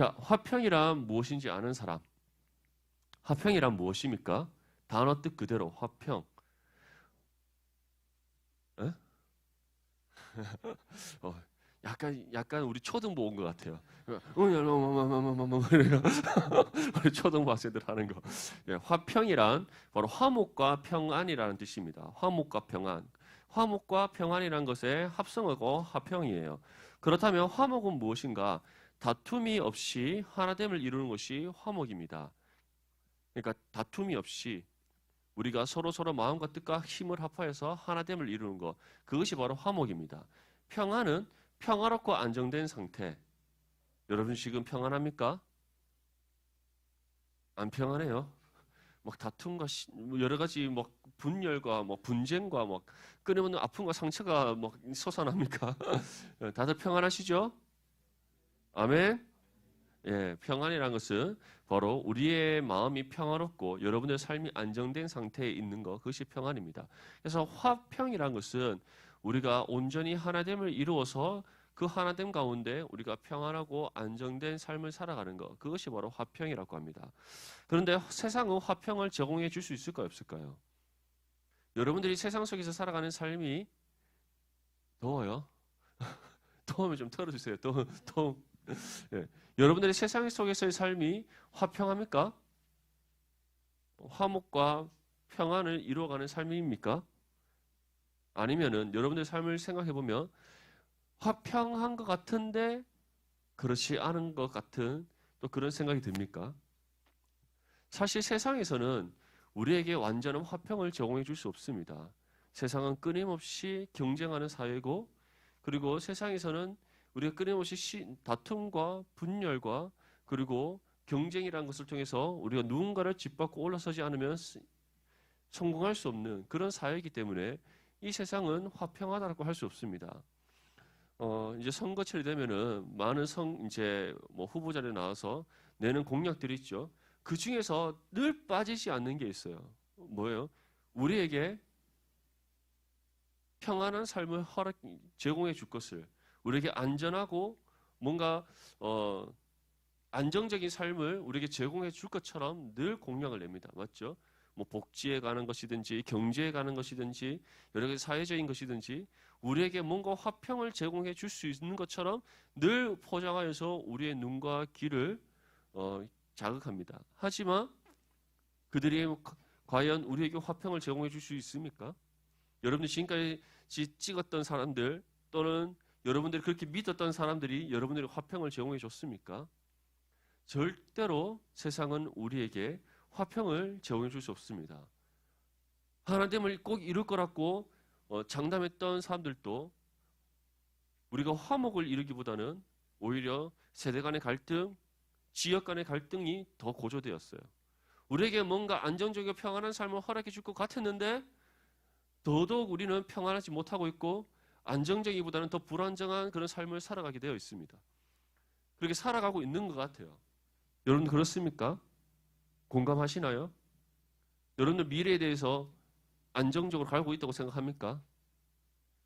자, 화평이란 무엇인지 아는 사람. 화평이란 무엇입니까? 단어 뜻 그대로 화평. 에? 약간 우리 초등부 온 것 같아요. 우리 초등부 학생들 하는 거. 예, 화평이란 바로 화목과 평안이라는 뜻입니다. 화목과 평안. 화목과 평안이란 것의 합성어고 화평이에요. 그렇다면 화목은 무엇인가? 다툼이 없이 하나됨을 이루는 것이 화목입니다. 그러니까 다툼이 없이 우리가 서로 마음과 뜻과 힘을 합하여서 하나됨을 이루는 것, 그것이 바로 화목입니다. 평안은 평화롭고 안정된 상태. 여러분 지금 평안합니까? 안 평안해요. 막 다툼과 여러 가지 막 분열과 막 분쟁과 막 끊임없는 아픔과 상처가 막 솟아납니까? 다들 평안하시죠? 아멘. 예, 평안이라는 것은 바로 우리의 마음이 평화롭고 여러분의 삶이 안정된 상태에 있는 것, 그것이 평안입니다. 그래서 화평이라는 것은 우리가 온전히 하나됨을 이루어서 그 하나됨 가운데 우리가 평안하고 안정된 삶을 살아가는 것, 그것이 바로 화평이라고 합니다. 그런데 세상은 화평을 제공해 줄 수 있을까요, 없을까요? 여러분들이 세상 속에서 살아가는 삶이 더워요? 더우면 좀 털어주세요. 더워. 예. 여러분들의 세상 속에서의 삶이 화평합니까? 화목과 평안을 이루어가는 삶입니까? 아니면은 여러분들의 삶을 생각해 보면 화평한 것 같은데 그렇지 않은 것 같은 또 그런 생각이 듭니까? 사실 세상에서는 우리에게 완전한 화평을 제공해 줄 수 없습니다. 세상은 끊임없이 경쟁하는 사회고, 그리고 세상에서는 우리가 끊임없이 다툼과 분열과 그리고 경쟁이라는 것을 통해서 우리가 누군가를 짓밟고 올라서지 않으면 성공할 수 없는 그런 사회이기 때문에 이 세상은 화평하다고 할 수 없습니다. 이제 선거철이 되면은 많은 이제 뭐 후보자들이 나와서 내는 공약들이 있죠. 그 중에서 늘 빠지지 않는 게 있어요. 뭐예요? 우리에게 평안한 삶을 제공해 줄 것을, 우리에게 안전하고 뭔가 안정적인 삶을 우리에게 제공해 줄 것처럼 늘 공약을 냅니다. 맞죠? 뭐 복지에 가는 것이든지 경제에 가는 것이든지 여러 가지 사회적인 것이든지 우리에게 뭔가 화평을 제공해 줄 수 있는 것처럼 늘 포장하여서 우리의 눈과 귀를 자극합니다. 하지만 그들이 과연 우리에게 화평을 제공해 줄 수 있습니까? 여러분들 지금까지 찍었던 사람들 또는 여러분들이 그렇게 믿었던 사람들이 여러분들에게 화평을 제공해 줬습니까? 절대로 세상은 우리에게 화평을 제공해 줄 수 없습니다. 하나됨을 꼭 이룰 거라고 장담했던 사람들도 우리가 화목을 이루기보다는 오히려 세대 간의 갈등, 지역 간의 갈등이 더 고조되었어요. 우리에게 뭔가 안정적이고 평안한 삶을 허락해 줄 것 같았는데 더더욱 우리는 평안하지 못하고 있고 안정적이보다는 더 불안정한 그런 삶을 살아가게 되어 있습니다. 그렇게 살아가고 있는 것 같아요. 여러분 그렇습니까? 공감하시나요? 여러분들 미래에 대해서 안정적으로 가고 있다고 생각합니까?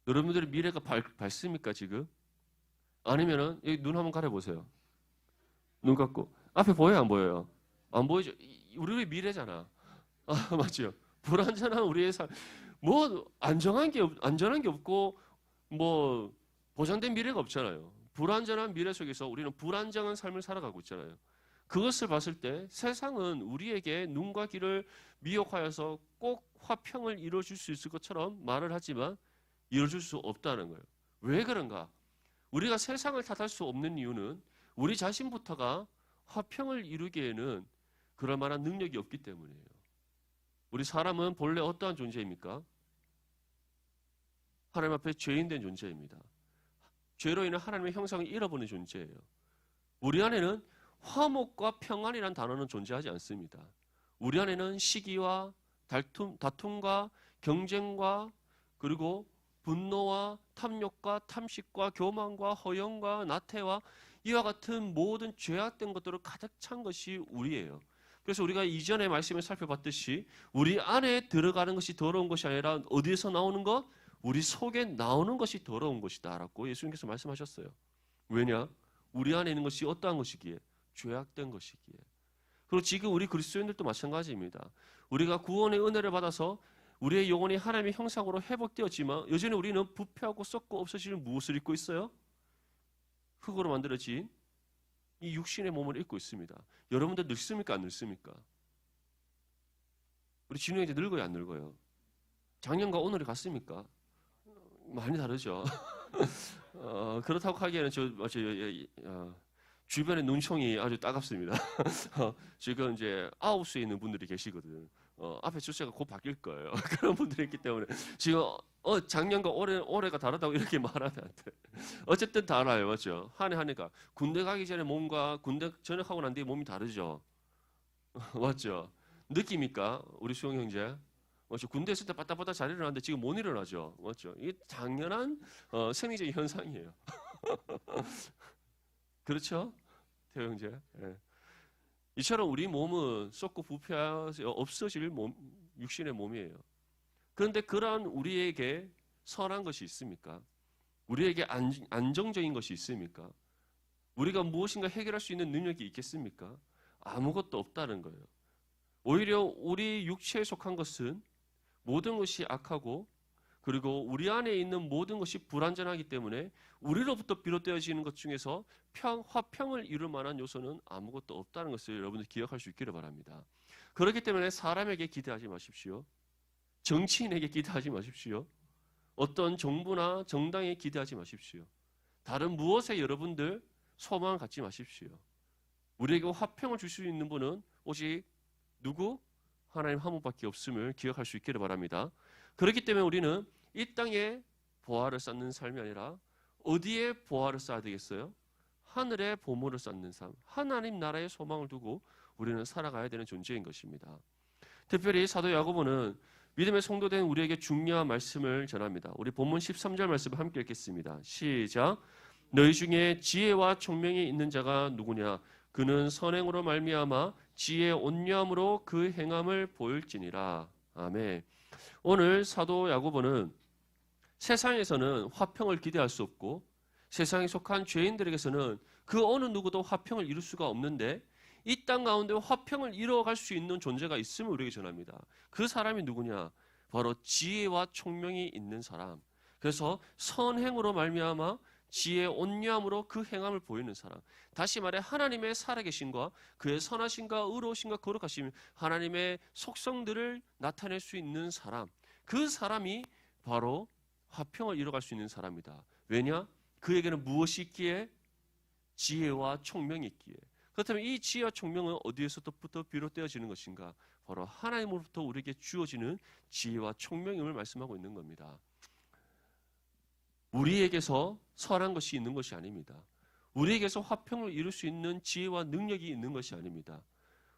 여러분들의 미래가 밝습니까 지금? 아니면은 여기 눈 한번 가려보세요. 눈 감고 앞에 보여요 안 보여요? 안 보이죠? 우리의 미래잖아. 아 맞죠? 불안전한 우리의 삶, 뭐 안전한 게 없고 뭐 보장된 미래가 없잖아요. 불안전한 미래 속에서 우리는 불안정한 삶을 살아가고 있잖아요. 그것을 봤을 때 세상은 우리에게 눈과 귀를 미혹하여서 꼭 화평을 이루어줄 수 있을 것처럼 말을 하지만 이루어줄 수 없다는 거예요. 왜 그런가? 우리가 세상을 탓할 수 없는 이유는 우리 자신부터가 화평을 이루기에는 그럴 만한 능력이 없기 때문이에요. 우리 사람은 본래 어떠한 존재입니까? 하나님 앞에 죄인된 존재입니다. 죄로 인해 하나님의 형상을 잃어버린 존재예요. 우리 안에는 화목과 평안이라는 단어는 존재하지 않습니다. 우리 안에는 시기와 다툼과 경쟁과 그리고 분노와 탐욕과 탐식과 교만과 허영과 나태와 이와 같은 모든 죄악된 것들을 가득 찬 것이 우리예요. 그래서 우리가 이전에 말씀을 살펴봤듯이 우리 안에 들어가는 것이 더러운 것이 아니라 어디에서 나오는 것? 우리 속에 나오는 것이 더러운 것이다 라고 예수님께서 말씀하셨어요. 왜냐? 우리 안에 있는 것이 어떠한 것이기에? 죄악된 것이기에. 그리고 지금 우리 그리스도인들도 마찬가지입니다. 우리가 구원의 은혜를 받아서 우리의 영혼이 하나님의 형상으로 회복되었지만 여전히 우리는 부패하고 썩고 없어질 무엇을 입고 있어요? 흙으로 만들어진 이 육신의 몸을 입고 있습니다. 여러분들 늙습니까? 안 늙습니까? 우리 진우 형제 늙어요? 안 늙어요? 작년과 오늘이 같습니까? 많이 다르죠. 그렇다고 하기에는 주변의 눈총이 아주 따갑습니다. 지금 이제 아웃에 있는 분들이 계시거든. 앞에 주제가 곧 바뀔 거예요. 그런 분들이 있기 때문에 지금 작년과 올해가 다르다고 이렇게 말하면 안 돼. 어쨌든 다 알아요, 맞죠? 한 해 하니까 군대 가기 전에 몸과 군대 전역하고 난 뒤에 몸이 다르죠. 맞죠? 느낍니까, 우리 수영 형제? 맞죠? 군대 있을 때 바닥바닥 잘 일어나는데 지금 못 일어나죠, 맞죠? 이게 당연한 생리적인 현상이에요. 그렇죠, 태호 형제? 예. 이처럼 우리 몸은 썩고 부패하여 없어질 육신의 몸이에요. 그런데 그러한 우리에게 선한 것이 있습니까? 우리에게 안정적인 것이 있습니까? 우리가 무엇인가 해결할 수 있는 능력이 있겠습니까? 아무것도 없다는 거예요. 오히려 우리 육체에 속한 것은 모든 것이 악하고 그리고 우리 안에 있는 모든 것이 불완전하기 때문에 우리로부터 비롯되어지는 것 중에서 화평을 이룰 만한 요소는 아무것도 없다는 것을 여러분들 기억할 수 있기를 바랍니다. 그렇기 때문에 사람에게 기대하지 마십시오. 정치인에게 기대하지 마십시오. 어떤 정부나 정당에 기대하지 마십시오. 다른 무엇에 여러분들 소망을 갖지 마십시오. 우리에게 화평을 줄 수 있는 분은 오직 누구? 하나님 한 분밖에 없음을 기억할 수 있기를 바랍니다. 그렇기 때문에 우리는 이 땅에 보화를 쌓는 삶이 아니라 어디에 보화를 쌓아야 되겠어요? 하늘에 보물을 쌓는 삶, 하나님 나라의 소망을 두고 우리는 살아가야 되는 존재인 것입니다. 특별히 사도 야고보는 믿음의 성도된 우리에게 중요한 말씀을 전합니다. 우리 본문 13절 말씀을 함께 읽겠습니다. 시작. 너희 중에 지혜와 총명이 있는 자가 누구냐? 그는 선행으로 말미암아 지혜의 온유함으로 그 행함을 보일지니라. 아멘. 오늘 사도 야고보는 세상에서는 화평을 기대할 수 없고 세상에 속한 죄인들에게서는 그 어느 누구도 화평을 이룰 수가 없는데 이 땅 가운데 화평을 이루어갈 수 있는 존재가 있음을 우리에게 전합니다. 그 사람이 누구냐? 바로 지혜와 총명이 있는 사람. 그래서 선행으로 말미암아 지혜의 온유함으로 그 행함을 보이는 사람. 다시 말해 하나님의 살아계심과 그의 선하심과 의로우심과 거룩하심, 하나님의 속성들을 나타낼 수 있는 사람. 그 사람이 바로 화평을 이뤄갈 수 있는 사람이다. 왜냐? 그에게는 무엇이 있기에? 지혜와 총명이 있기에. 그렇다면 이 지혜와 총명은 어디에서부터 비롯되어지는 것인가? 바로 하나님으로부터 우리에게 주어지는 지혜와 총명임을 말씀하고 있는 겁니다. 우리에게서 선한 것이 있는 것이 아닙니다. 우리에게서 화평을 이룰 수 있는 지혜와 능력이 있는 것이 아닙니다.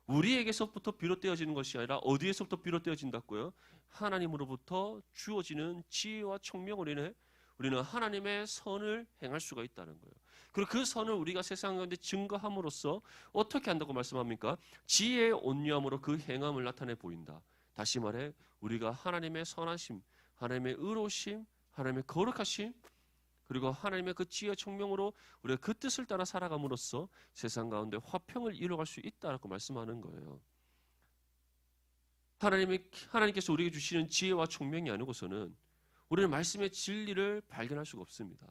우리에게서부터 비롯되어지는 것이 아니라 어디에서부터 비롯되어진다고요? 하나님으로부터 주어지는 지혜와 총명으로 인해 우리는 하나님의 선을 행할 수가 있다는 거예요. 그리고 그 선을 우리가 세상 가운데 증거함으로써 어떻게 한다고 말씀합니까? 지혜의 온유함으로 그 행함을 나타내 보인다. 다시 말해 우리가 하나님의 선하심, 하나님의 의로우심, 하나님의 거룩하심, 그리고 하나님의 그 지혜와 총명으로 우리가 그 뜻을 따라 살아감으로써 세상 가운데 화평을 이뤄갈 수 있다라고 말씀하는 거예요. 하나님께서 우리에게 주시는 지혜와 총명이 아니고서는 우리는 말씀의 진리를 발견할 수가 없습니다.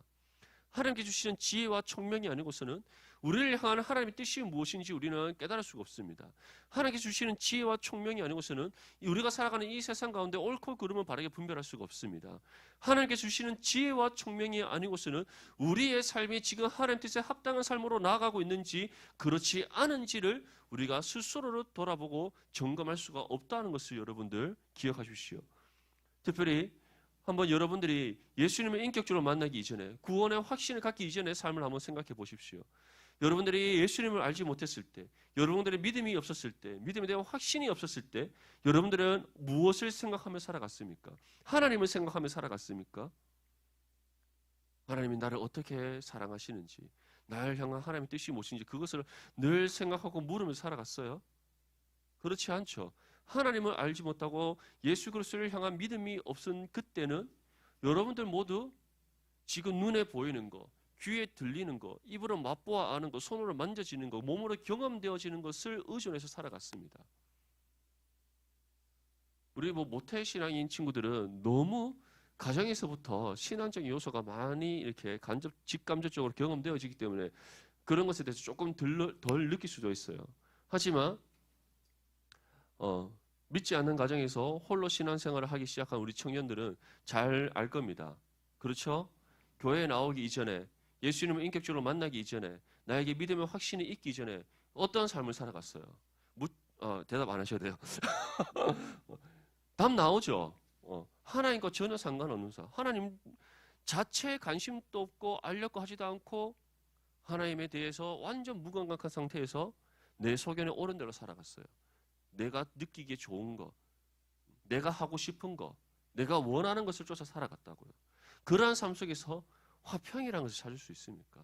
하나님께 주시는 지혜와 총명이 아니고서는 우리를 향하는 하나님의 뜻이 무엇인지 우리는 깨달을 수가 없습니다. 하나님께 주시는 지혜와 총명이 아니고서는 우리가 살아가는 이 세상 가운데 옳고 그름을 바르게 분별할 수가 없습니다. 하나님께 주시는 지혜와 총명이 아니고서는 우리의 삶이 지금 하나님 뜻에 합당한 삶으로 나아가고 있는지 그렇지 않은지를 우리가 스스로를 돌아보고 점검할 수가 없다는 것을 여러분들 기억하십시오. 특별히 한번 여러분들이 예수님을 인격적으로 만나기 이전에 구원의 확신을 갖기 이전의 삶을 한번 생각해 보십시오. 여러분들이 예수님을 알지 못했을 때, 여러분들의 믿음이 없었을 때, 믿음에 대한 확신이 없었을 때 여러분들은 무엇을 생각하며 살아갔습니까? 하나님을 생각하며 살아갔습니까? 하나님이 나를 어떻게 사랑하시는지, 나를 향한 하나님의 뜻이 무엇인지 그것을 늘 생각하고 물으면서 살아갔어요? 그렇지 않죠. 하나님을 알지 못하고 예수 그리스도를 향한 믿음이 없은 그때는 여러분들 모두 지금 눈에 보이는 거, 귀에 들리는 거, 입으로 맛보아 아는 거, 손으로 만져지는 거, 몸으로 경험되어지는 것을 의존해서 살아갔습니다. 우리 모태 신앙인 친구들은 너무 가정에서부터 신앙적인 요소가 많이 이렇게 직감적으로 경험되어지기 때문에 그런 것에 대해서 조금 덜 느낄 수도 있어요. 하지만 믿지 않는 가정에서 홀로 신앙생활을 하기 시작한 우리 청년들은 잘 알 겁니다. 그렇죠? 교회에 나오기 이전에, 예수님을 인격적으로 만나기 이전에, 나에게 믿음의 확신이 있기 전에 어떤 삶을 살아갔어요? 대답 안 하셔도 돼요. 답 나오죠? 하나님과 전혀 상관없는 사. 하나님 자체에 관심도 없고 알려고 하지도 않고 하나님에 대해서 완전 무감각한 상태에서 내 소견에 옳은 대로 살아갔어요. 내가 느끼기에 좋은 거, 내가 하고 싶은 거, 내가 원하는 것을 쫓아 살아갔다고요. 그러한 삶 속에서 화평이라는 것을 찾을 수 있습니까?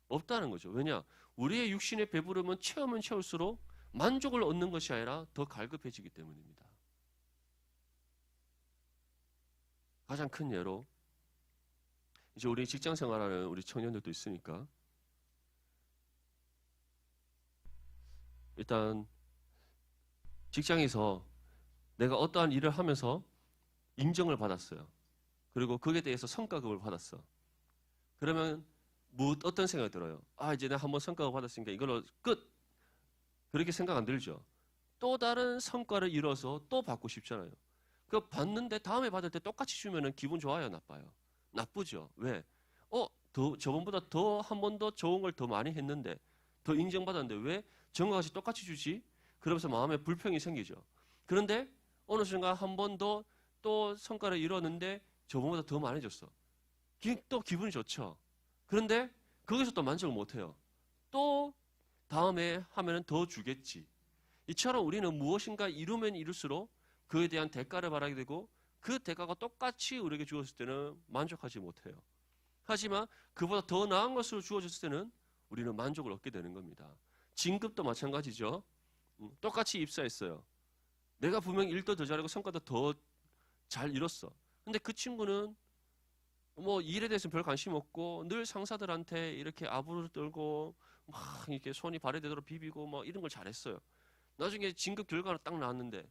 없다는 거죠. 왜냐? 우리의 육신의 배부름은 채우면 채울수록 만족을 얻는 것이 아니라 더 갈급해지기 때문입니다. 가장 큰 예로 이제 우리 직장 생활하는 우리 청년들도 있으니까 일단 직장에서 내가 어떠한 일을 하면서 인정을 받았어요. 그리고 거기에 대해서 성과급을 받았어. 그러면 어떤 생각이 들어요? 이제 내가 한번 성과급 받았으니까 이걸로 끝! 그렇게 생각 안 들죠? 또 다른 성과를 이뤄서 또 받고 싶잖아요. 그 받는데 다음에 받을 때 똑같이 주면은 기분 좋아요, 나빠요? 나쁘죠. 왜? 저번보다 더 한 번 더 좋은 걸 더 많이 했는데, 더 인정받았는데 왜 전과 같이 똑같이 주지? 그러면서 마음에 불평이 생기죠. 그런데 어느 순간 한 번 더 또 성과를 이뤘는데 저번보다 더 많이 줬어. 또 기분이 좋죠. 그런데 거기서 또 만족을 못해요. 또 다음에 하면은 더 주겠지. 이처럼 우리는 무엇인가 이루면 이룰수록 그에 대한 대가를 바라게 되고 그 대가가 똑같이 우리에게 주어졌을 때는 만족하지 못해요. 하지만 그보다 더 나은 것으로 주어졌을 때는 우리는 만족을 얻게 되는 겁니다. 진급도 마찬가지죠. 똑같이 입사했어요. 내가 분명히 일도 더 잘하고 성과도 더 잘 이뤘어. 근데 그 친구는 일에 대해서 별 관심 없고 늘 상사들한테 이렇게 아부를 떨고 막 이렇게 손이 발에대도록 비비고 막 이런 걸 잘했어요. 나중에 진급 결과가 딱 나왔는데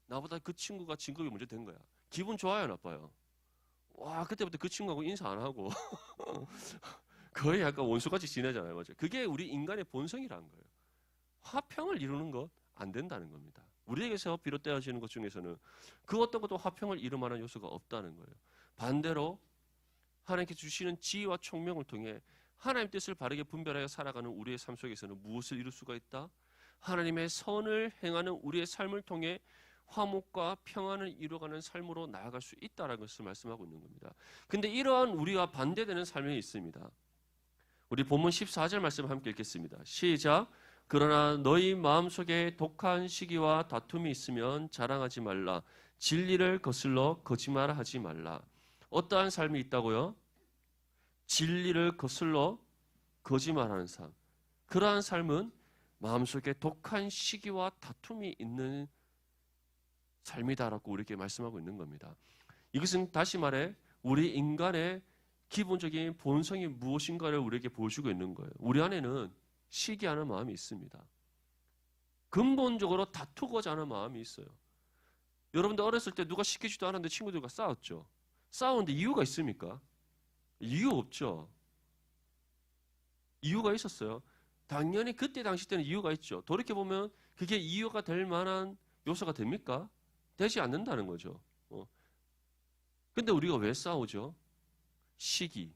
나보다 그 친구가 진급이 먼저 된 거야. 기분 좋아요, 나빠요? 와, 그때부터 그 친구하고 인사 안 하고 거의 약간 원수같이 지내잖아요. 맞죠? 그게 우리 인간의 본성이라는 거예요. 화평을 이루는 것 안 된다는 겁니다. 우리에게서 비롯되어지는 것 중에서는 그 어떤 것도 화평을 이룰 만한 요소가 없다는 거예요. 반대로 하나님께 주시는 지혜와 총명을 통해 하나님 뜻을 바르게 분별하여 살아가는 우리의 삶 속에서는 무엇을 이룰 수가 있다? 하나님의 선을 행하는 우리의 삶을 통해 화목과 평안을 이루어가는 삶으로 나아갈 수 있다는 것을 말씀하고 있는 겁니다. 근데 이러한 우리와 반대되는 삶이 있습니다. 우리 본문 14절 말씀 함께 읽겠습니다. 시작. 그러나 너희 마음속에 독한 시기와 다툼이 있으면 자랑하지 말라. 진리를 거슬러 거짓말하지 말라. 어떠한 삶이 있다고요? 진리를 거슬러 거짓말하는 삶. 그러한 삶은 마음속에 독한 시기와 다툼이 있는 삶이다라고 우리에게 말씀하고 있는 겁니다. 이것은 다시 말해 우리 인간의 기본적인 본성이 무엇인가를 우리에게 보여주고 있는 거예요. 우리 안에는 시기하는 마음이 있습니다. 근본적으로 다투고자 하는 마음이 있어요. 여러분들 어렸을 때 누가 시키지도 않았는데 친구들과 싸웠죠. 싸우는데 이유가 있습니까? 이유 없죠. 이유가 있었어요. 당연히 그때 당시 때는 이유가 있죠. 돌이켜보면 그게 이유가 될 만한 요소가 됩니까? 되지 않는다는 거죠. 근데 우리가 왜 싸우죠? 시기,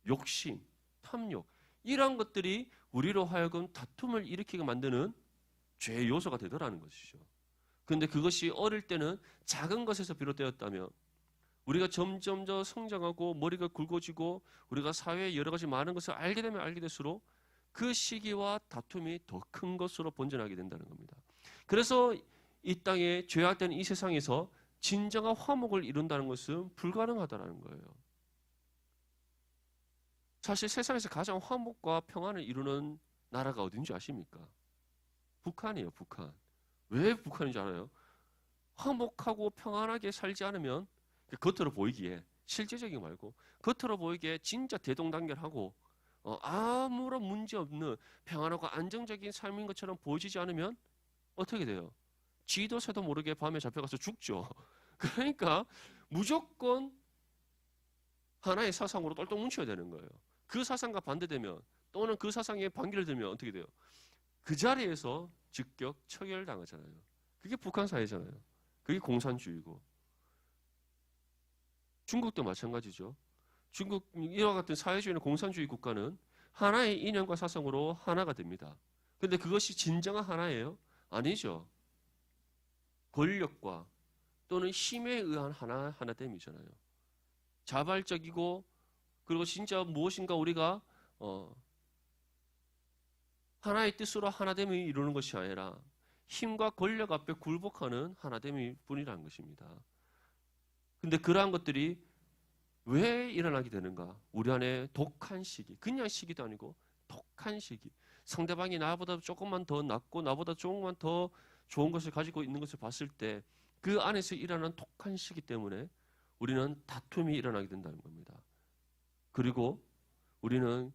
욕심, 탐욕 이러한 것들이 우리로 하여금 다툼을 일으키게 만드는 죄의 요소가 되더라는 것이죠. 그런데 그것이 어릴 때는 작은 것에서 비롯되었다면 우리가 점점 더 성장하고 머리가 굵어지고 우리가 사회에 여러 가지 많은 것을 알게 되면 알게 될수록 그 시기와 다툼이 더 큰 것으로 번져나게 된다는 겁니다. 그래서 이 땅에 죄악된 이 세상에서 진정한 화목을 이룬다는 것은 불가능하다는 거예요. 사실 세상에서 가장 화목과 평안을 이루는 나라가 어딘지 아십니까? 북한이에요, 북한. 왜 북한인지 알아요? 화목하고 평안하게 살지 않으면 겉으로 보이기에 실제적인 거 말고 겉으로 보이게 진짜 대동단결하고 아무런 문제 없는 평안하고 안정적인 삶인 것처럼 보이지 않으면 어떻게 돼요? 쥐도 새도 모르게 밤에 잡혀가서 죽죠. 그러니까 무조건 하나의 사상으로 똘똘 뭉쳐야 되는 거예요. 그 사상과 반대되면 또는 그 사상에 반기를 들면 어떻게 돼요? 그 자리에서 즉격 처결당하잖아요. 그게 북한 사회잖아요. 그게 공산주의고. 중국도 마찬가지죠. 중국 이와 같은 사회주의나 공산주의 국가는 하나의 이념과 사상으로 하나가 됩니다. 근데 그것이 진정한 하나예요? 아니죠. 권력과 또는 힘에 의한 하나됨이잖아요. 자발적이고 그리고 진짜 무엇인가 우리가 하나의 뜻으로 하나됨을 이루는 것이 아니라 힘과 권력 앞에 굴복하는 하나됨일 뿐이라는 것입니다. 근데 그러한 것들이 왜 일어나게 되는가? 우리 안에 독한 시기, 그냥 시기도 아니고 독한 시기. 상대방이 나보다 조금만 더 낫고 나보다 조금만 더 좋은 것을 가지고 있는 것을 봤을 때 그 안에서 일어나는 독한 시기 때문에 우리는 다툼이 일어나게 된다는 겁니다. 그리고 우리는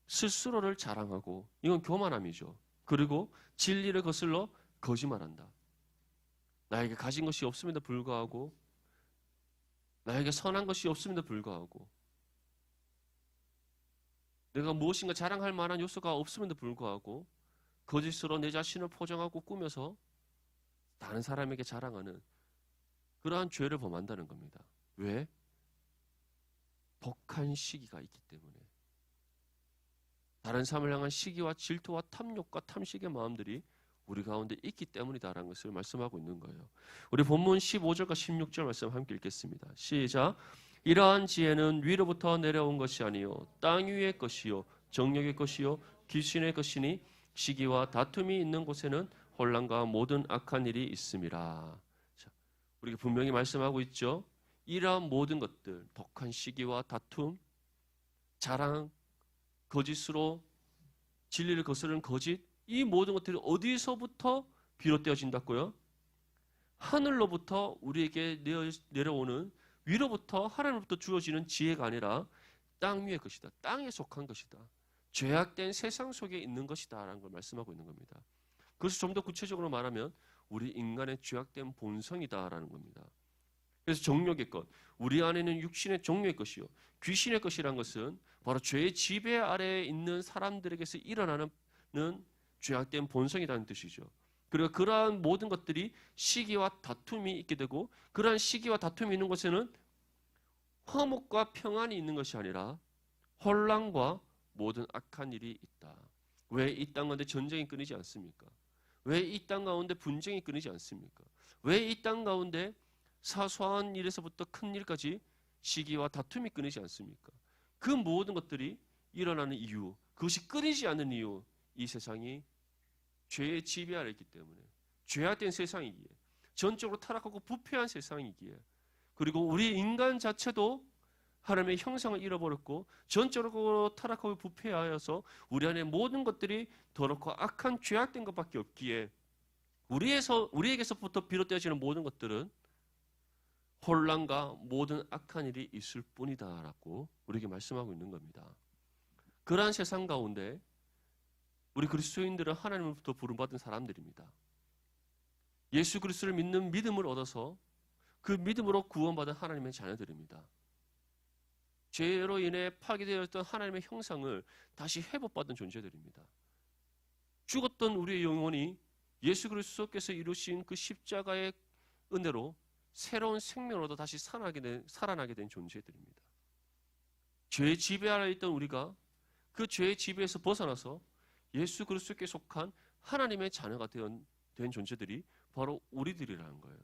스스로를 자랑하고 이건 교만함이죠. 그리고 진리를 거슬러 거짓말한다. 나에게 가진 것이 없음에도 불구하고 나에게 선한 것이 없음에도 불구하고 내가 무엇인가 자랑할 만한 요소가 없음에도 불구하고 거짓으로 내 자신을 포장하고 꾸며서 다른 사람에게 자랑하는 그러한 죄를 범한다는 겁니다. 왜? 독한 시기가 있기 때문에. 다른 사람을 향한 시기와 질투와 탐욕과 탐식의 마음들이 우리 가운데 있기 때문이다라는 것을 말씀하고 있는 거예요. 우리 본문 15절과 16절 말씀 함께 읽겠습니다. 시작. 이러한 지혜는 위로부터 내려온 것이 아니요 땅 위의 것이요 정욕의 것이요 귀신의 것이니 시기와 다툼이 있는 곳에는 혼란과 모든 악한 일이 있음이라. 자, 우리가 분명히 말씀하고 있죠. 이러한 모든 것들, 독한 시기와 다툼, 자랑, 거짓으로 진리를 거스르는 거짓, 이 모든 것들이 어디서부터 비롯되어진다고요? 하늘로부터 우리에게 내려오는 위로부터 하나님로부터 주어지는 지혜가 아니라 땅 위의 것이다. 땅에 속한 것이다. 죄악된 세상 속에 있는 것이다 라는 걸 말씀하고 있는 겁니다. 그래서 좀 더 구체적으로 말하면 우리 인간의 죄악된 본성이다 라는 겁니다. 그래서 정욕의 것, 우리 안에는 육신의 정욕의 것이요 귀신의 것이란 것은 바로 죄의 지배 아래에 있는 사람들에게서 일어나는 죄악된 본성이라는 뜻이죠. 그리고 그러한 모든 것들이 시기와 다툼이 있게 되고 그러한 시기와 다툼이 있는 곳에는 화목과 평안이 있는 것이 아니라 혼란과 모든 악한 일이 있다. 왜 이 땅 가운데 전쟁이 끊이지 않습니까? 왜 이 땅 가운데 분쟁이 끊이지 않습니까? 왜 이 땅 가운데 사소한 일에서부터 큰 일까지 시기와 다툼이 끊이지 않습니까? 그 모든 것들이 일어나는 이유, 그것이 끊이지 않는 이유, 이 세상이 죄의 지배 아래 있기 때문에 죄악된 세상이기에 전적으로 타락하고 부패한 세상이기에 그리고 우리 인간 자체도 하나님의 형상을 잃어버렸고 전적으로 타락하고 부패하여서 우리 안에 모든 것들이 더럽고 악한 죄악된 것밖에 없기에 우리에게서부터 비롯되어지는 모든 것들은 혼란과 모든 악한 일이 있을 뿐이다라고 우리에게 말씀하고 있는 겁니다. 그러한 세상 가운데 우리 그리스도인들은 하나님으로부터 부름받은 사람들입니다. 예수 그리스도를 믿는 믿음을 얻어서 그 믿음으로 구원받은 하나님의 자녀들입니다. 죄로 인해 파괴되었던 하나님의 형상을 다시 회복받은 존재들입니다. 죽었던 우리의 영혼이 예수 그리스도께서 이루신 그 십자가의 은혜로 새로운 생명으로도 다시 살아나게 된 존재들입니다. 죄의 지배 아래 있던 우리가 그 죄의 지배에서 벗어나서 예수 그리스도께 속한 하나님의 자녀가 된 존재들이 바로 우리들이라는 거예요.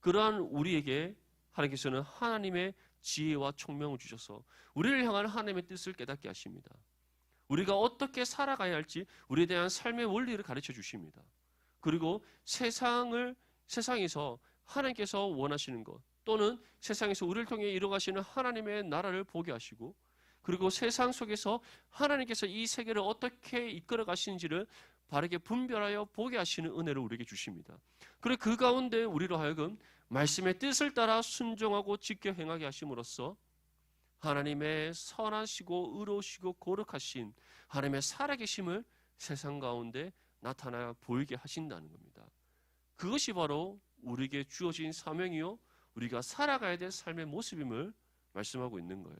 그러한 우리에게 하나님께서는 하나님의 지혜와 총명을 주셔서 우리를 향한 하나님의 뜻을 깨닫게 하십니다. 우리가 어떻게 살아가야 할지 우리에 대한 삶의 원리를 가르쳐 주십니다. 그리고 세상에서 하나님께서 원하시는 것 또는 세상에서 우리를 통해 이루어가시는 하나님의 나라를 보게 하시고 그리고 세상 속에서 하나님께서 이 세계를 어떻게 이끌어 가시는지를 바르게 분별하여 보게 하시는 은혜를 우리에게 주십니다. 그리고 그 가운데 우리로 하여금 말씀의 뜻을 따라 순종하고 지켜 행하게 하심으로써 하나님의 선하시고 의로우시고 거룩하신 하나님의 살아계심을 세상 가운데 나타나 보이게 하신다는 겁니다. 그것이 바로 우리에게 주어진 사명이요 우리가 살아가야 될 삶의 모습임을 말씀하고 있는 거예요.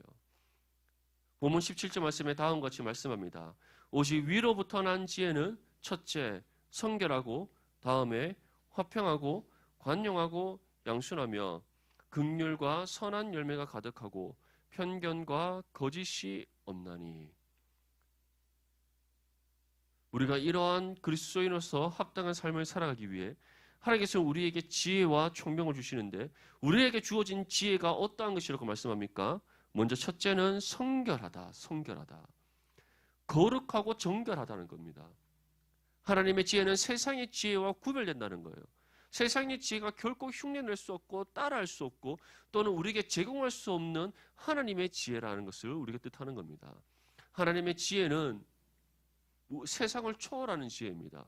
본문 17절 말씀에 다음과 같이 말씀합니다. 오직 위로부터 난 지혜는 첫째 성결하고 다음에 화평하고 관용하고 양순하며 긍휼과 선한 열매가 가득하고 편견과 거짓이 없나니. 우리가 이러한 그리스도인으로서 합당한 삶을 살아가기 위해 하나님께서 우리에게 지혜와 총명을 주시는데 우리에게 주어진 지혜가 어떠한 것이라고 말씀합니까? 먼저 첫째는 성결하다, 성결하다. 거룩하고 정결하다는 겁니다. 하나님의 지혜는 세상의 지혜와 구별된다는 거예요. 세상의 지혜가 결코 흉내낼 수 없고 따라할 수 없고 또는 우리에게 제공할 수 없는 하나님의 지혜라는 것을 우리가 뜻하는 겁니다. 하나님의 지혜는 세상을 초월하는 지혜입니다.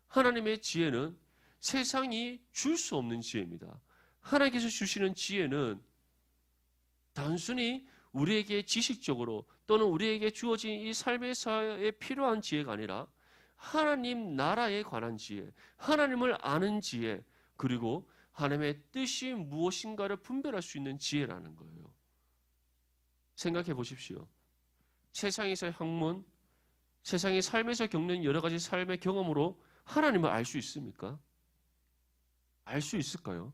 하나님의 지혜는 세상이 줄 수 없는 지혜입니다. 하나님께서 주시는 지혜는 단순히 우리에게 지식적으로 또는 우리에게 주어진 이 삶에서의 필요한 지혜가 아니라 하나님 나라에 관한 지혜, 하나님을 아는 지혜, 그리고 하나님의 뜻이 무엇인가를 분별할 수 있는 지혜라는 거예요. 생각해 보십시오. 세상에서의 학문, 세상의 삶에서 겪는 여러 가지 삶의 경험으로 하나님을 알 수 있습니까? 알 수 있을까요?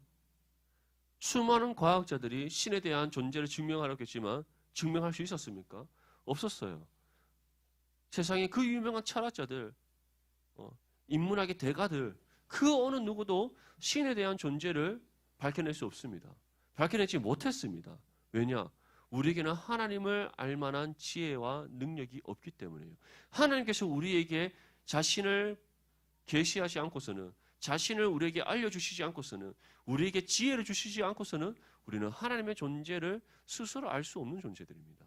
수많은 과학자들이 신에 대한 존재를 증명하려고 했지만 증명할 수 있었습니까? 없었어요. 세상에 그 유명한 철학자들, 인문학의 대가들, 그 어느 누구도 신에 대한 존재를 밝혀낼 수 없습니다. 밝혀내지 못했습니다. 왜냐? 우리에게는 하나님을 알만한 지혜와 능력이 없기 때문이에요. 하나님께서 우리에게 자신을 계시하지 않고서는, 자신을 우리에게 알려주시지 않고서는, 우리에게 지혜를 주시지 않고서는 우리는 하나님의 존재를 스스로 알 수 없는 존재들입니다.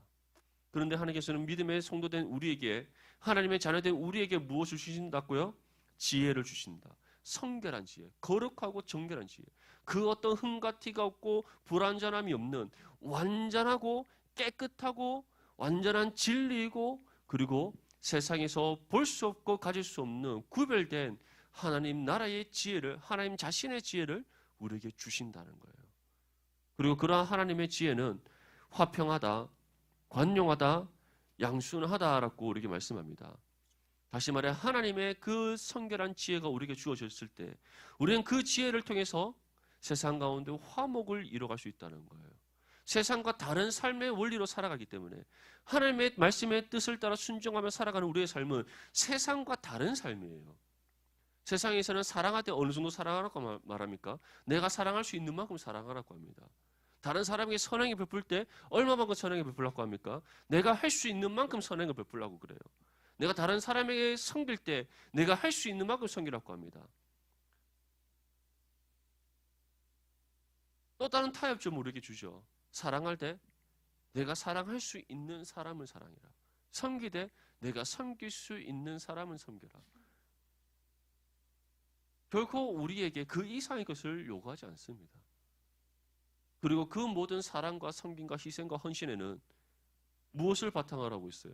그런데 하나님께서는 믿음의 성도된 우리에게, 하나님의 자녀된 우리에게 무엇을 주신다고요? 지혜를 주신다. 성결한 지혜, 거룩하고 정결한 지혜. 그 어떤 흠과 티가 없고 불완전함이 없는 완전하고 깨끗하고 완전한 진리이고 그리고 세상에서 볼 수 없고 가질 수 없는 구별된 하나님 나라의 지혜를, 하나님 자신의 지혜를 우리에게 주신다는 거예요. 그리고 그러한 하나님의 지혜는 화평하다, 관용하다, 양순하다라고 우리에게 말씀합니다. 다시 말해 하나님의 그 성결한 지혜가 우리에게 주어졌을 때 우리는 그 지혜를 통해서 세상 가운데 화목을 이뤄갈 수 있다는 거예요. 세상과 다른 삶의 원리로 살아가기 때문에 하나님의 말씀의 뜻을 따라 순종하며 살아가는 우리의 삶은 세상과 다른 삶이에요. 세상에서는 사랑할 때 어느 정도 사랑하라고 말합니까? 내가 사랑할 수 있는 만큼 사랑하라고 합니다. 다른 사람에게 선행을 베풀 때 얼마만큼 선행을 베풀라고 합니까? 내가 할 수 있는 만큼 선행을 베풀라고 그래요. 내가 다른 사람에게 섬길 때 내가 할 수 있는 만큼 섬기라고 합니다. 또 다른 타협점을 우리에게 주죠. 사랑할 때 내가 사랑할 수 있는 사람을 사랑해라. 섬기되 내가 섬길 수 있는 사람은 섬겨라. 결코 우리에게 그 이상의 것을 요구하지 않습니다. 그리고 그 모든 사랑과 섬김과 희생과 헌신에는 무엇을 바탕으로 하고 있어요?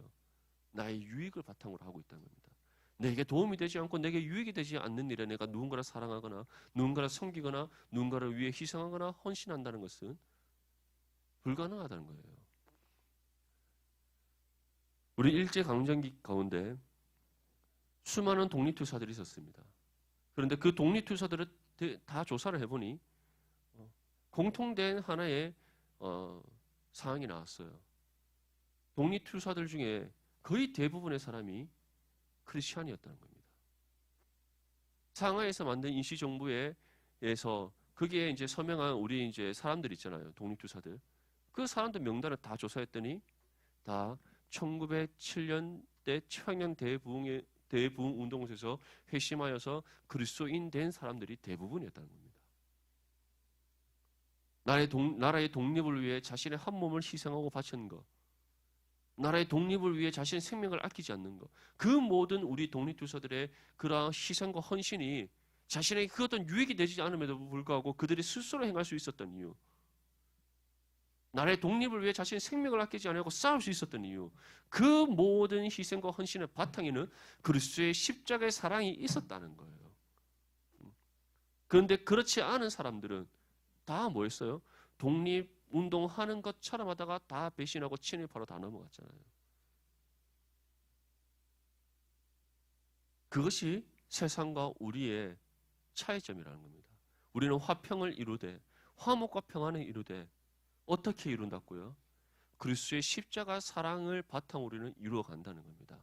나의 유익을 바탕으로 하고 있다는 겁니다. 내게 도움이 되지 않고 내게 유익이 되지 않는 일에 내가 누군가를 사랑하거나 누군가를 섬기거나 누군가를 위해 희생하거나 헌신한다는 것은 불가능하다는 거예요. 우리 일제강점기 가운데 수많은 독립투사들이 있었습니다. 그런데 그 독립투사들을 다 조사를 해보니 공통된 하나의 사항이 나왔어요. 독립투사들 중에 거의 대부분의 사람이 크리스찬이었다는 겁니다. 상하이에서 만든 임시정부에서 거기에 이제 서명한 우리 이제 사람들 있잖아요. 독립투사들. 그 사람들 명단을 다 조사했더니 다 1907년대 청년 대부흥 운동에서 회심하여서 그리스도인 된 사람들이 대부분이었다는 겁니다. 나라의 독립을 위해 자신의 한 몸을 희생하고 바친 것, 나라의 독립을 위해 자신의 생명을 아끼지 않는 것, 그 모든 우리 독립투사들의 그러한 희생과 헌신이 자신에게 그 어떤 유익이 되지 않음에도 불구하고 그들이 스스로 행할 수 있었던 이유, 나라의 독립을 위해 자신의 생명을 아끼지 않고 싸울 수 있었던 이유, 그 모든 희생과 헌신의 바탕에는 그리스도의 십자가의 사랑이 있었다는 거예요. 그런데 그렇지 않은 사람들은 다 뭐였어요? 독립운동하는 것처럼 하다가 다 배신하고 친일파로 다 넘어갔잖아요. 그것이 세상과 우리의 차이점이라는 겁니다. 우리는 화평을 이루되 화목과 평안을 이루되 어떻게 이룬다고요? 그리스도의 십자가 사랑을 바탕으로 우리는 이루어간다는 겁니다.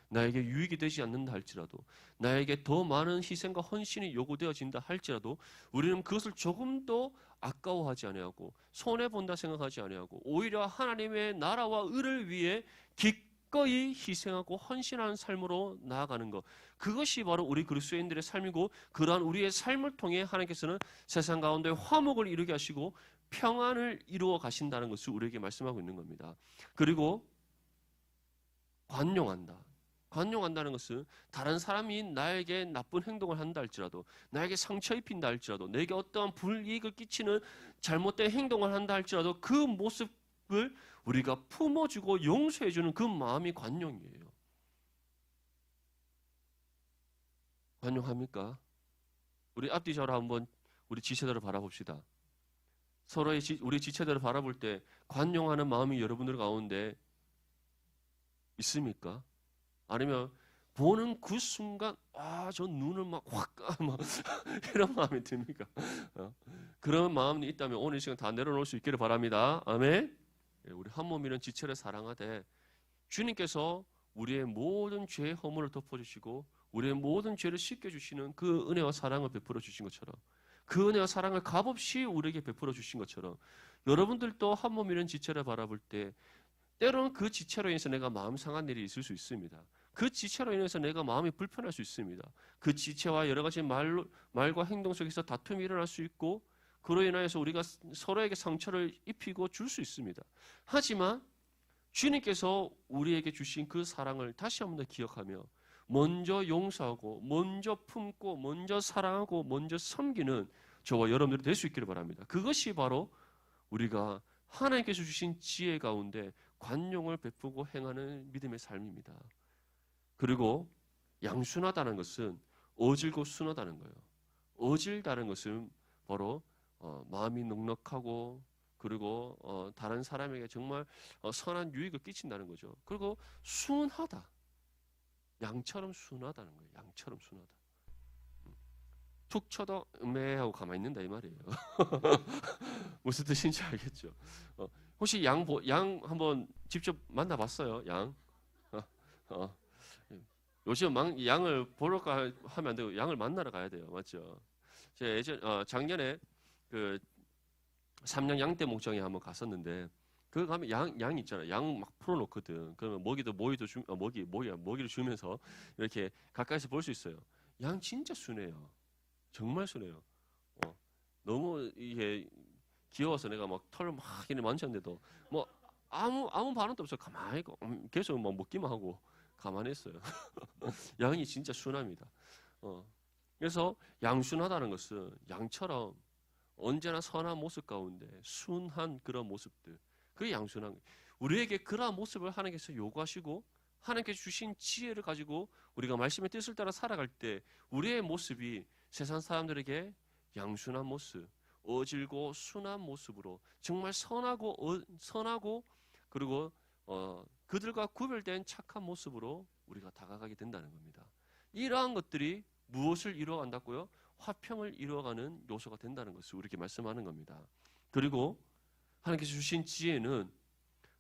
나에게 유익이 되지 않는다 할지라도, 나에게 더 많은 희생과 헌신이 요구되어진다 할지라도 우리는 그것을 조금도 아까워하지 아니하고 손해본다 생각하지 아니하고 오히려 하나님의 나라와 의를 위해 기꺼이 희생하고 헌신하는 삶으로 나아가는 것, 그것이 바로 우리 그리스도인들의 삶이고, 그러한 우리의 삶을 통해 하나님께서는 세상 가운데 화목을 이루게 하시고 평안을 이루어 가신다는 것을 우리에게 말씀하고 있는 겁니다. 그리고 관용한다. 관용한다는 것은 다른 사람이 나에게 나쁜 행동을 한다 할지라도, 나에게 상처 입힌다 할지라도, 내게 어떠한 불이익을 끼치는 잘못된 행동을 한다 할지라도 그 모습을 우리가 품어주고 용서해주는 그 마음이 관용이에요. 관용합니까? 우리 앞뒤적으로 한번 우리 지체들을 바라봅시다. 서로의 우리 지체들을 바라볼 때 관용하는 마음이 여러분들 가운데 있습니까? 아니면 보는 그 순간 저 눈을 막 확 막 이런 마음이 듭니까? 그런 마음이 있다면 오늘 이 시간 다 내려놓을 수 있기를 바랍니다. 아멘. 우리 한 몸이는 지체를 사랑하되 주님께서 우리의 모든 죄의 허물을 덮어주시고 우리의 모든 죄를 씻겨주시는 그 은혜와 사랑을 베풀어 주신 것처럼, 그 은혜와 사랑을 값없이 우리에게 베풀어 주신 것처럼, 여러분들도 한 몸이는 지체를 바라볼 때 때로는 그 지체로 인해서 내가 마음 상한 일이 있을 수 있습니다. 그 지체로 인해서 내가 마음이 불편할 수 있습니다. 그 지체와 여러 가지 말과 행동 속에서 다툼이 일어날 수 있고, 그로 인하여서 우리가 서로에게 상처를 입히고 줄 수 있습니다. 하지만 주님께서 우리에게 주신 그 사랑을 다시 한번 더 기억하며 먼저 용서하고 먼저 품고 먼저 사랑하고 먼저 섬기는 저와 여러분들이 될 수 있기를 바랍니다. 그것이 바로 우리가 하나님께서 주신 지혜 가운데 관용을 베푸고 행하는 믿음의 삶입니다. 그리고 양순하다는 것은 어질고 순하다는 거예요. 어질다는 것은 바로 마음이 넉넉하고 그리고 다른 사람에게 정말 선한 유익을 끼친다는 거죠. 그리고 순하다. 양처럼 순하다는 거예요. 양처럼 순하다. 툭 쳐도 하고 가만히 있는다 이 말이에요. 무슨 뜻인지 알겠죠? 혹시 양 한번 직접 만나봤어요? 양? 요즘 양을 보러 하면 안 되고 양을 만나러 가야 돼요. 맞죠? 제가 작년에 그 삼양 양떼 목장에 한번 갔었는데, 그 가면 양 있잖아요. 양 막 풀어놓거든. 그러면 먹이를 주면서 이렇게 가까이서 볼 수 있어요. 양 진짜 순해요. 정말 순해요. 너무 이게 귀여워서 내가 막 털을 막 만졌는데도 뭐 아무 반응도 없어요. 가만히 있고 계속 막 먹기만 하고 가만히 있어요. 양이 진짜 순합니다. 그래서 양순하다는 것은 양처럼 언제나 선한 모습 가운데 순한 그런 모습들, 그게 양순한 거예요. 우리에게 그러한 모습을 하나님께서 요구하시고 하나님께서 주신 지혜를 가지고 우리가 말씀의 뜻을 따라 살아갈 때 우리의 모습이 세상 사람들에게 양순한 모습, 어질고 순한 모습으로 정말 선하고 그리고 그들과 구별된 착한 모습으로 우리가 다가가게 된다는 겁니다. 이러한 것들이 무엇을 이루어간다고요? 화평을 이루어가는 요소가 된다는 것을 우리에게 말씀하는 겁니다. 그리고 하나님께서 주신 지혜는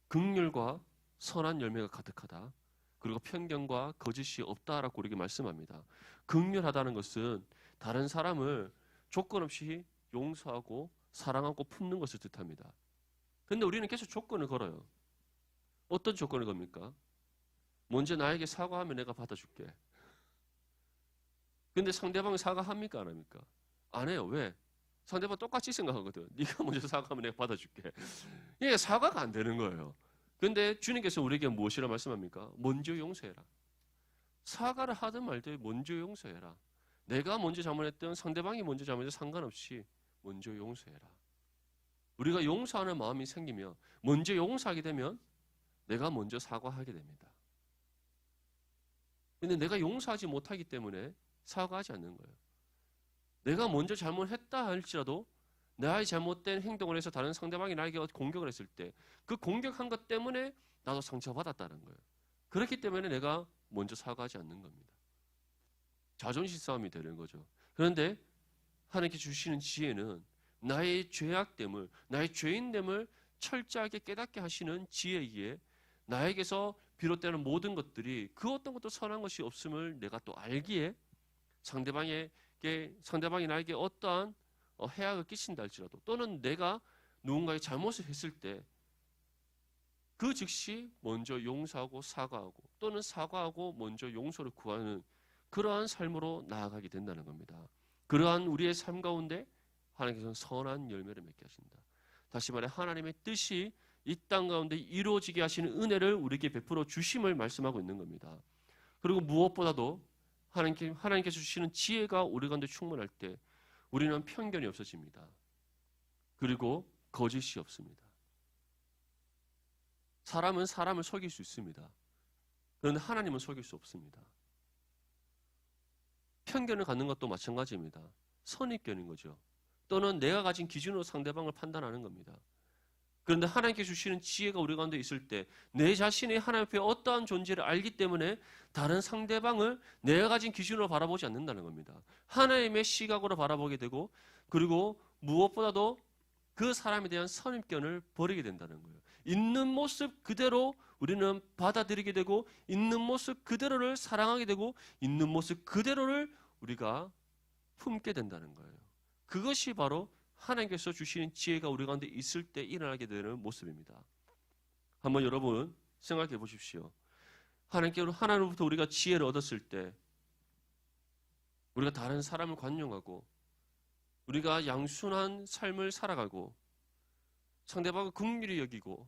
긍휼과 선한 열매가 가득하다. 그리고 편견과 거짓이 없다라고 우리에게 말씀합니다. 긍휼하다는 것은 다른 사람을 조건 없이 용서하고 사랑하고 품는 것을 뜻합니다. 그런데 우리는 계속 조건을 걸어요. 어떤 조건을 겁니까? 먼저 나에게 사과하면 내가 받아줄게. 근데 상대방이 사과합니까? 안 합니까? 안 해요. 왜? 상대방 똑같이 생각하거든. 네가 먼저 사과하면 내가 받아줄게. 이게 사과가 안 되는 거예요. 근데 주님께서 우리에게 무엇이라 말씀합니까? 먼저 용서해라. 사과를 하든 말든 먼저 용서해라. 내가 먼저 잘못했든 상대방이 먼저 잘못해도 상관없이 먼저 용서해라. 우리가 용서하는 마음이 생기며 먼저 용서하게 되면 내가 먼저 사과하게 됩니다. 근데 내가 용서하지 못하기 때문에 사과하지 않는 거예요. 내가 먼저 잘못했다 할지라도 나의 잘못된 행동을 해서 다른 상대방이 나에게 공격을 했을 때 그 공격한 것 때문에 나도 상처받았다는 거예요. 그렇기 때문에 내가 먼저 사과하지 않는 겁니다. 자존심 싸움이 되는 거죠. 그런데 하나님께 주시는 지혜는 나의 죄악됨을, 나의 죄인됨을 철저하게 깨닫게 하시는 지혜이기에 나에게서 비롯되는 모든 것들이 그 어떤 것도 선한 것이 없음을 내가 또 알기에 상대방이 나에게 어떠한 해악을 끼친다 할지라도 또는 내가 누군가의 잘못을 했을 때 그 즉시 먼저 용서하고 사과하고 또는 사과하고 먼저 용서를 구하는 그러한 삶으로 나아가게 된다는 겁니다. 그러한 우리의 삶 가운데 하나님께서는 선한 열매를 맺게 하신다. 다시 말해 하나님의 뜻이 이 땅 가운데 이루어지게 하시는 은혜를 우리에게 베풀어 주심을 말씀하고 있는 겁니다. 그리고 무엇보다도 하나님께서 주시는 지혜가 우리 가운데 충만할 때 우리는 편견이 없어집니다. 그리고 거짓이 없습니다. 사람은 사람을 속일 수 있습니다. 그런데 하나님은 속일 수 없습니다. 편견을 갖는 것도 마찬가지입니다. 선입견인 거죠. 또는 내가 가진 기준으로 상대방을 판단하는 겁니다. 그런데 하나님께 주시는 지혜가 우리 가운데 있을 때 내 자신이 하나님 앞에 어떠한 존재를 알기 때문에 다른 상대방을 내가 가진 기준으로 바라보지 않는다는 겁니다. 하나님의 시각으로 바라보게 되고 그리고 무엇보다도 그 사람에 대한 선입견을 버리게 된다는 거예요. 있는 모습 그대로 우리는 받아들이게 되고 있는 모습 그대로를 사랑하게 되고 있는 모습 그대로를 우리가 품게 된다는 거예요. 그것이 바로 하나님께서 주시는 지혜가 우리 가운데 있을 때 일어나게 되는 모습입니다. 한번 여러분 생각해 보십시오. 하나님으로부터 우리가 지혜를 얻었을 때 우리가 다른 사람을 관용하고 우리가 양순한 삶을 살아가고 상대방을 긍휼히 여기고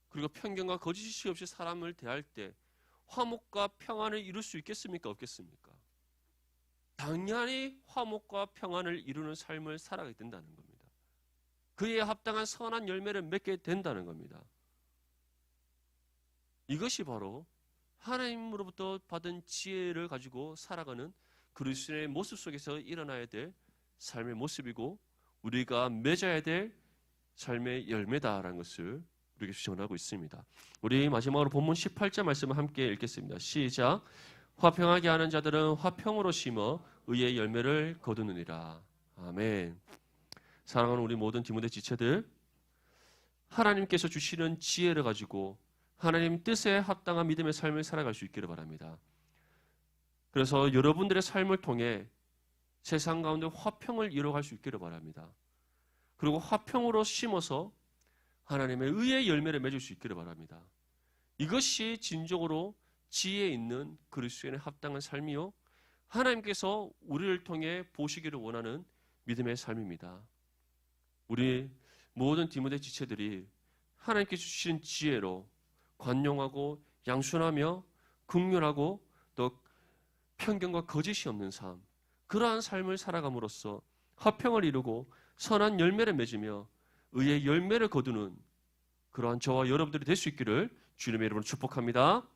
그리고 편견과 거짓이 없이 사람을 대할 때 화목과 평안을 이룰 수 있겠습니까? 없겠습니까? 당연히 화목과 평안을 이루는 삶을 살아가게 된다는 겁니다. 그에 합당한 선한 열매를 맺게 된다는 겁니다. 이것이 바로 하나님으로부터 받은 지혜를 가지고 살아가는 그리스도의 모습 속에서 일어나야 될 삶의 모습이고 우리가 맺어야 될 삶의 열매다라는 것을 우리에게 주장하고 있습니다. 우리 마지막으로 본문 18절 말씀을 함께 읽겠습니다. 시작. 화평하게 하는 자들은 화평으로 심어 의의 열매를 거두느니라. 아멘. 사랑하는 우리 모든 디모데 지체들, 하나님께서 주시는 지혜를 가지고 하나님 뜻에 합당한 믿음의 삶을 살아갈 수 있기를 바랍니다. 그래서 여러분들의 삶을 통해 세상 가운데 화평을 이뤄갈 수 있기를 바랍니다. 그리고 화평으로 심어서 하나님의 의의 열매를 맺을 수 있기를 바랍니다. 이것이 진정으로 지혜 있는 그리스도인의 합당한 삶이요 하나님께서 우리를 통해 보시기를 원하는 믿음의 삶입니다. 우리 모든 디모데 지체들이 하나님께 주신 지혜로 관용하고 양순하며 긍휼하고 또 편견과 거짓이 없는 삶, 그러한 삶을 살아감으로써 화평을 이루고 선한 열매를 맺으며 의의 열매를 거두는 그러한 저와 여러분들이 될 수 있기를 주님의 이름으로 축복합니다.